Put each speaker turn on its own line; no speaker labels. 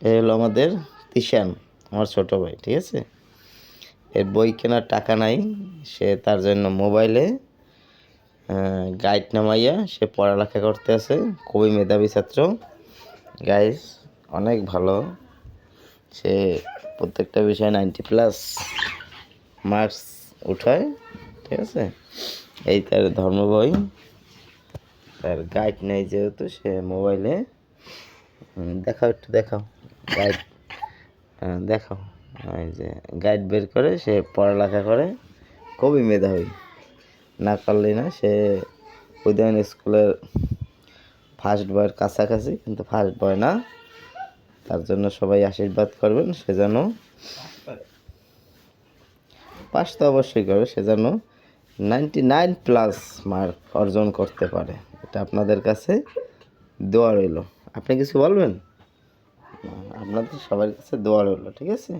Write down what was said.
এই হলো আমাদের তিশান, আমার ছোট ভাই, ঠিক আছে। এর বই কেনার টাকা নাই, সে তার জন্য মোবাইলে গাইড নামাইয়া সে পড়ালেখা করতে আছে। খুবই মেধাবী ছাত্র, গাইস, অনেক ভালো। সে প্রত্যেকটা বিষয়ে 90+ মার্কস উঠায়, ঠিক আছে। এই তার ধর্ম বই, তার গাইড নেই যেহেতু সে মোবাইলে দেখাও, একটু দেখাও গাইড, দেখাও। এই যে গাইড বের করে সে পড়ালেখা করে, খুবই মেধাবী। না পারলেই না, সে উদয়ন স্কুলের ফার্স্ট বয়ের কাছাকাছি, কিন্তু ফার্স্ট বয় না। তার জন্য সবাই আশীর্বাদ করবেন, সে যেন পাস তো অবশ্যই করবে, সে যেন 99+ মার্ক অর্জন করতে পারে। এটা আপনাদের কাছে দোয়া রইল। আপনি কিছু বলবেন? আপনাদের সবার কাছে দোয়া রইল, ঠিক আছে।